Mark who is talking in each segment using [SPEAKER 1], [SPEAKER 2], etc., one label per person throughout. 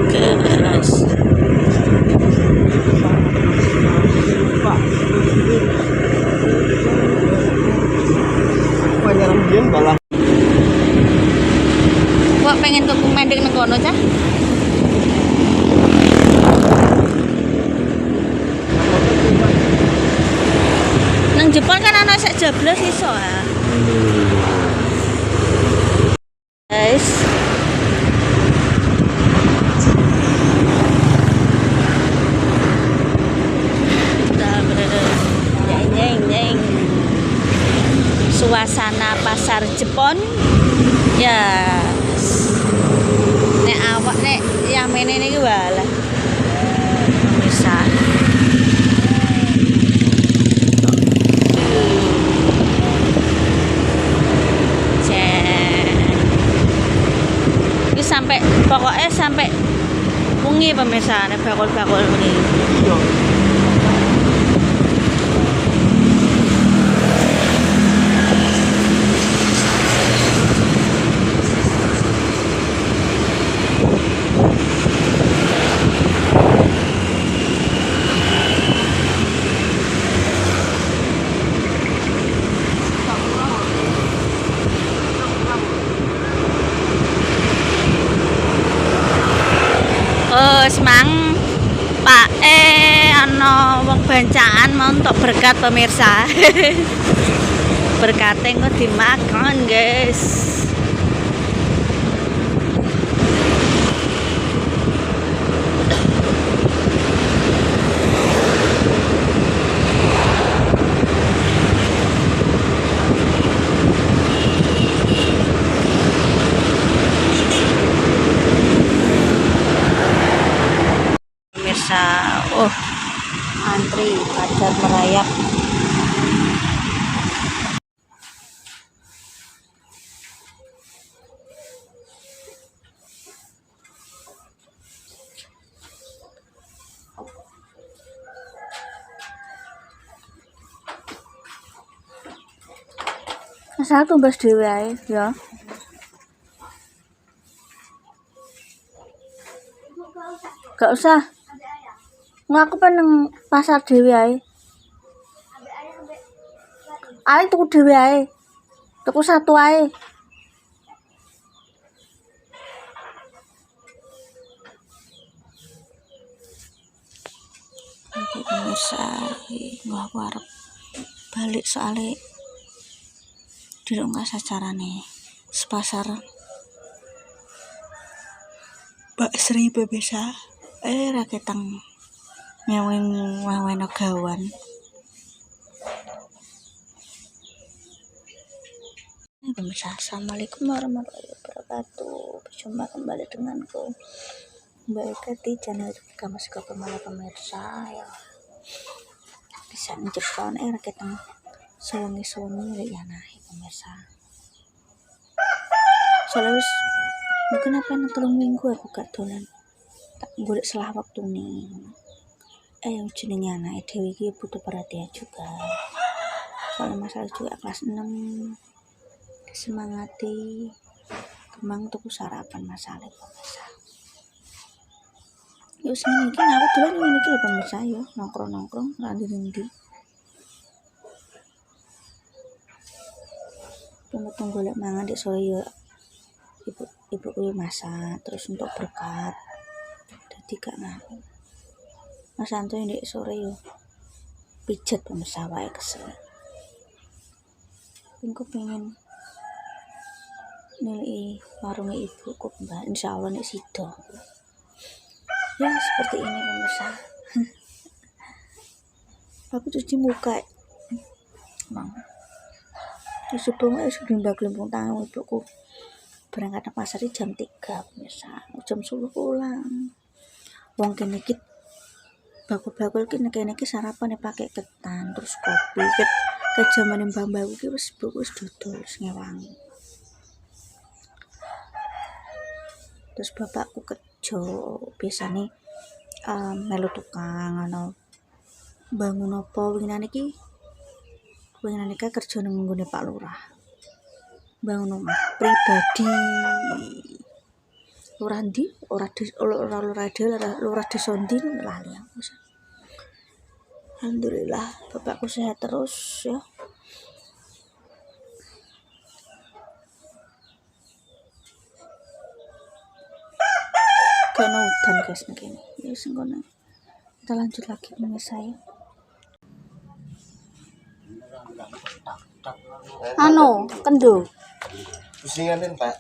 [SPEAKER 1] guys. Kok pengen tuku mendek nang kono cah? Nang Jepang kan ana sak jeblos iso ah. Guys. Suasana pasar Jepang ya nek awak nek yamene niki walah bisa ini sampai pokoknya sampai wengi pemirsa nek bakul-bakul ini. Semang Pak ana wong bancaan mau untuk berkat pemirsa. Berkatnya kok dimakan guys. Oh, antri padat merayap. Asal tumbas dhewe ae ya. Gak usah. Aku pengen pasar dhewe ae. Ae tuku dhewe ae. Tuku satu ae. Nanti pemirsa, aku arep balik soalnya di rumah sacarane sepasar Mbak Sri pemirsa. Raketang nyaweng waweno gawan. Pemirsa, assalamualaikum warahmatullahi wabarakatuh. Berjumpa kembali denganku Mbak Eka di channel Kamu Suka Pemala pemirsa ya. Bisa Jepang raketang suwengi-suwengi ya naik pemirsa. Soalnya mungkin apa yang 3 minggu aku gak dolan. Tak golek selah waktu nih. Jenenge anak dhewe iki butuh perhatian juga. Soalnya masalah juga kelas 6 semangati kemang tuku sarapan masalah pemirsa. Yo sing iki aku dolan ngene iki lho pemirsa yo nongkrong-nongkrong ra ndi-ndi. Tunggu golek mangan di sore yo ibu kuwi masak terus untuk berkat. Dadi gak ngaku. Mas Santo ndek sore yo pijet pemirsa wae kesel. Engko pengen nilai warungnya ibuku mbak, insyaallah nek sido. Ya seperti ini pemirsa. Aku cuci muka. Bang. Terus sebelumnya sudah mbak-mbak tangan ibuku berangkat ke pasar jam 3 pemirsa. Jam 10 pulang. Wong kene iki bakul-bakul kene iki sarapan pakai ketan terus kopi. Ke jamane mbak-mbakku ki wis dodol wis ngewangi. Terus bapakku kerja biasane melu tukang ana bangun apa winginane iki kerja nang nggone Pak Lurah bangun omah pribadi lurah ndi lurah desa ndi lali aku. Alhamdulillah bapakku sehat terus ya. Karena hutan guys begini ya sengkono. Kita lanjut lagi pemirsa ya. Kendo
[SPEAKER 2] pusinganin Pak.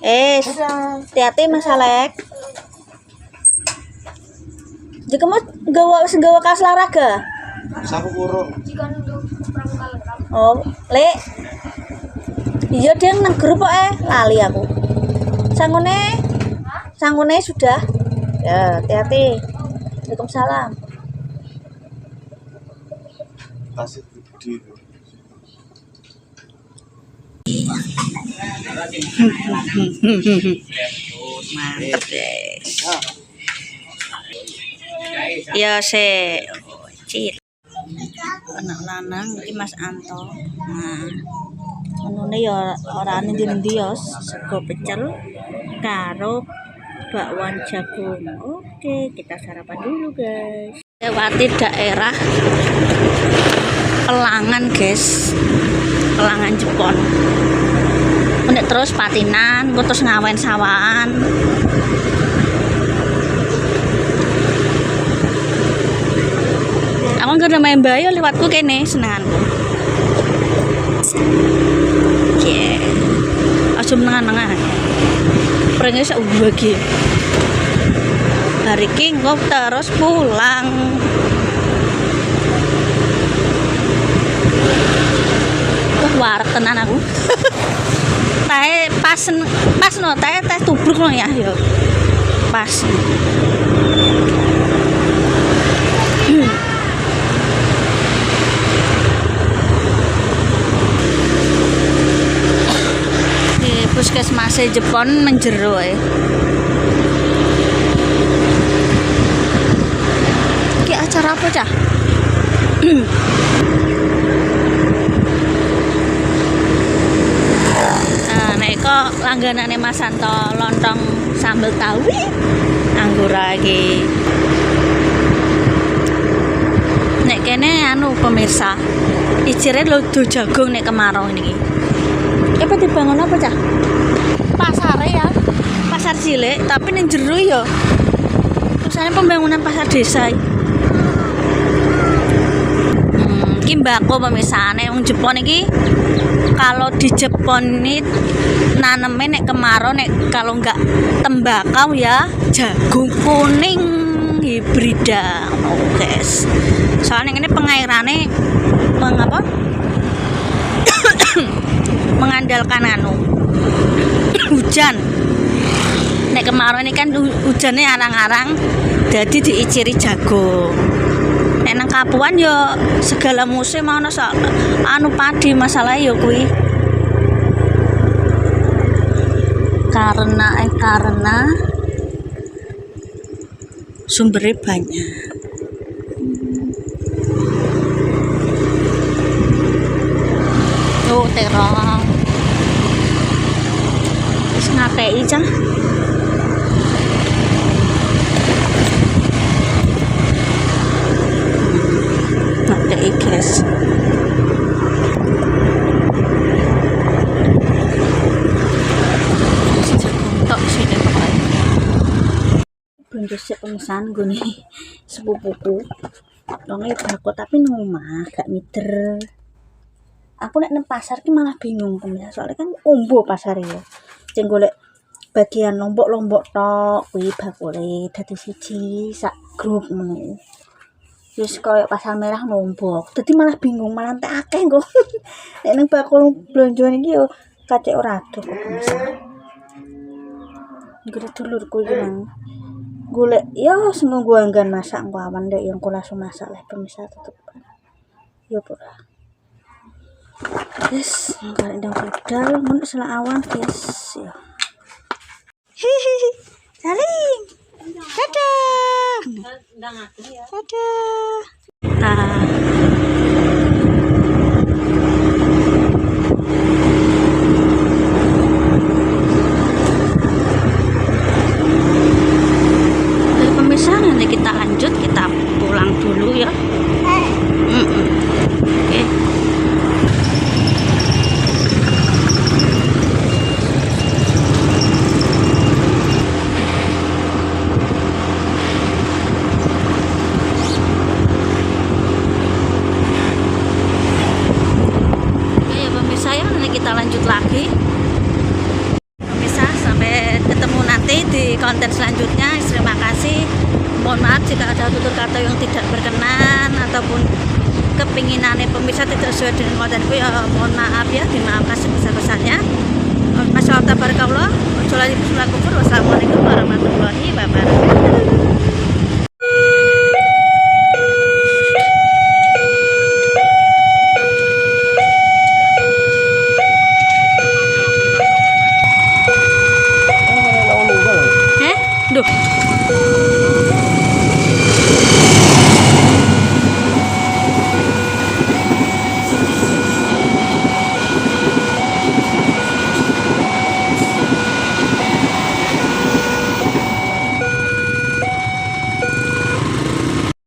[SPEAKER 1] Hati-hati Mas Alek. Jika mau gawa kas olahraga.
[SPEAKER 2] Saku kurung.
[SPEAKER 1] Oh, Lek. Iya dia nang grup kok lali aku. Sangone sudah. Ya, hati-hati. Waalaikumsalam.
[SPEAKER 2] Tasik gede.
[SPEAKER 1] Mantap guys. Ya cit. Anak lanang iki Mas Anto. Nah, menune ya ora endi-endi ya sego pecel karo bakwan jagung. Oke, kita sarapan dulu guys. Lewati daerah Pelangan guys. Pelangan Jepon. Nek terus Patinan, terus Ngawen Sawahan. Aku nggak main bayo lewatku kene senenganku. Aja menengan-menengan. Prenge sak bagi. Hari iki engko terus pulang. Warek tenan aku. Tae pas no tae tubruk no ya yo. Pas. Puskesmas Jepon menjero Iki acara apa cah? Kok langganane Mas Santo lontong sambal tawi anggura iki. Nek kene pemirsa, icire lodo jagung nek kemarau niki. Apa dibangun apa cah? Pasar ya. Pasar cilik tapi ning jero ya. Terusane pembangunan pasar desa. Iki mbako pemirsane wong Jepon iki. Kalau di Jepon ini naneme nek kemarau nek kalau enggak tembakau ya jagung kuning hibrida. Oh guys. Soalnya ini pengairannya mengandalkan hujan. Nek kemarau ini kan hujannya arang-arang jadi diiciri jagung. Nek nang Kapuan yo segala musim ana padi masalah yo kuwi. Karena sumbernya banyak. Oh, terong. Wis ngapeki cah. Ngapeki guys. Bentuk pemesan gue nih sepupuku dongnya bako tapi nomah gak mider. Aku nek nang pasar ki malah bingung pemirsa soalnya kan umbo pasar ya ceng golek bagian lombok tok kuwi bakule dadi siji sak grup ngono. Wis koyo pasar merah nombok dadi malah bingung malah entek akeh kok. Nek nang bakul blonjoan iki yo kacek ora ado kok pemirsa. Nggo dulurku iki nang golek ya seneng gua anggan masak awan dek yang kula langsung masak lah pemirsa tutup ya pura guys enggak ndang budal mun salah awan guys ya hihihi saling dadah dadah konten selanjutnya. Terima kasih. Mohon maaf jika ada tutur kata yang tidak berkenan ataupun kepinginannya pemirsa tidak sesuai dengan kontenku, ya mohon maaf ya, dimaafkan sebesar-besarnya. Masyaallah tabarakallah. Wassalamualaikum warahmatullahi wabarakatuh.